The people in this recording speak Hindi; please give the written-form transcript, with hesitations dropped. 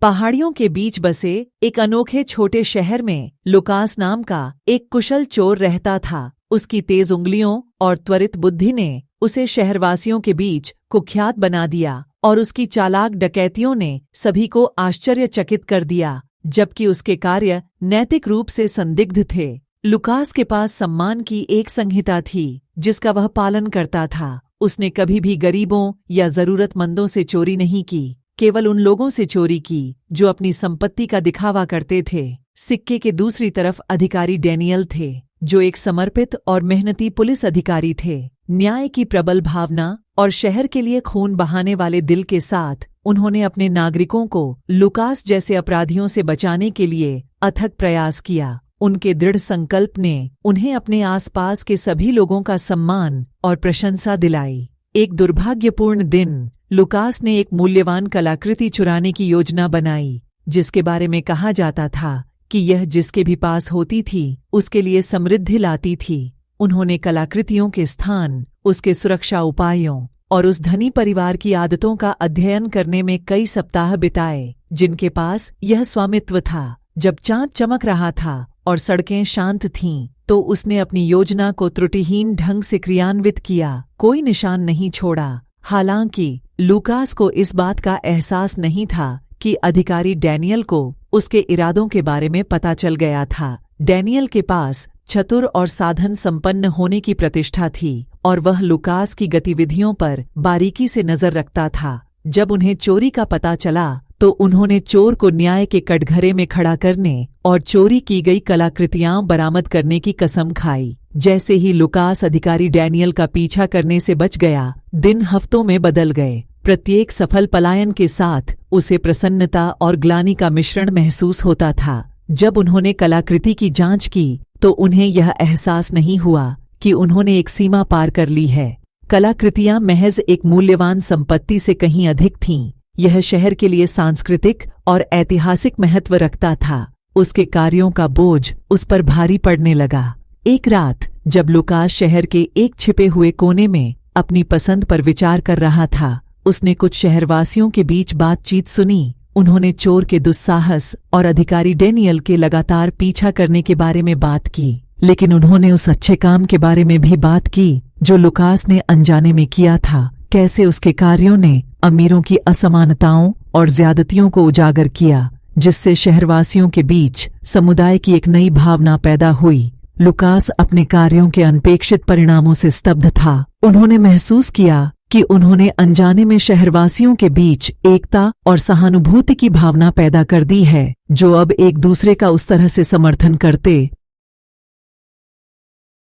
पहाड़ियों के बीच बसे एक अनोखे छोटे शहर में लुकास नाम का एक कुशल चोर रहता था। उसकी तेज उंगलियों और त्वरित बुद्धि ने उसे शहरवासियों के बीच कुख्यात बना दिया और उसकी चालाक डकैतियों ने सभी को आश्चर्यचकित कर दिया, जबकि उसके कार्य नैतिक रूप से संदिग्ध थे। लुकास के पास सम्मान की एक संहिता थी जिसका वह पालन करता था। उसने कभी भी गरीबों या जरूरतमंदों से चोरी नहीं की, केवल उन लोगों से चोरी की जो अपनी संपत्ति का दिखावा करते थे। सिक्के के दूसरी तरफ अधिकारी डैनियल थे, जो एक समर्पित और मेहनती पुलिस अधिकारी थे। न्याय की प्रबल भावना और शहर के लिए खून बहाने वाले दिल के साथ उन्होंने अपने नागरिकों को लुकास जैसे अपराधियों से बचाने के लिए अथक प्रयास किया। उनके दृढ़ संकल्प ने उन्हें अपने आसपास के सभी लोगों का सम्मान और प्रशंसा दिलाई। एक दुर्भाग्यपूर्ण दिन लुकास ने एक मूल्यवान कलाकृति चुराने की योजना बनाई, जिसके बारे में कहा जाता था कि यह जिसके भी पास होती थी उसके लिए समृद्धि लाती थी। उन्होंने कलाकृतियों के स्थान, उसके सुरक्षा उपायों और उस धनी परिवार की आदतों का अध्ययन करने में कई सप्ताह बिताए जिनके पास यह स्वामित्व था। जब चांद चमक रहा था और सड़कें शांत थीं, तो उसने अपनी योजना को त्रुटिहीन ढंग से क्रियान्वित किया, कोई निशान नहीं छोड़ा। हालांकि लुकास को इस बात का एहसास नहीं था कि अधिकारी डैनियल को उसके इरादों के बारे में पता चल गया था। डैनियल के पास चतुर और साधन संपन्न होने की प्रतिष्ठा थी और वह लुकास की गतिविधियों पर बारीकी से नजर रखता था। जब उन्हें चोरी का पता चला तो उन्होंने चोर को न्याय के कटघरे में खड़ा करने और चोरी की गई कलाकृतियां बरामद करने की कसम खाई। जैसे ही लुकास अधिकारी डैनियल का पीछा करने से बच गया, दिन हफ्तों में बदल गए। प्रत्येक सफल पलायन के साथ उसे प्रसन्नता और ग्लानि का मिश्रण महसूस होता था। जब उन्होंने कलाकृति की जांच की तो उन्हें यह एहसास नहीं हुआ कि उन्होंने एक सीमा पार कर ली है। कलाकृतियां महज एक मूल्यवान संपत्ति से कहीं अधिक थीं। यह शहर के लिए सांस्कृतिक और ऐतिहासिक महत्व रखता था। उसके कार्यों का बोझ उस पर भारी पड़ने लगा। एक रात जब लुकास शहर के एक छिपे हुए कोने में अपनी पसंद पर विचार कर रहा था, उसने कुछ शहरवासियों के बीच बातचीत सुनी। उन्होंने चोर के दुस्साहस और अधिकारी डैनियल के लगातार पीछा करने के बारे में बात की, लेकिन उन्होंने उस अच्छे काम के बारे में भी बात की जो लुकास ने अनजाने में किया था। कैसे उसके कार्यों ने अमीरों की असमानताओं और ज्यादतियों को उजागर किया, जिससे शहरवासियों के बीच समुदाय की एक नई भावना पैदा हुई। लुकास अपने कार्यों के अनपेक्षित परिणामों से स्तब्ध था। उन्होंने महसूस किया कि उन्होंने अनजाने में शहरवासियों के बीच एकता और सहानुभूति की भावना पैदा कर दी है, जो अब एक दूसरे का उस तरह से समर्थन करते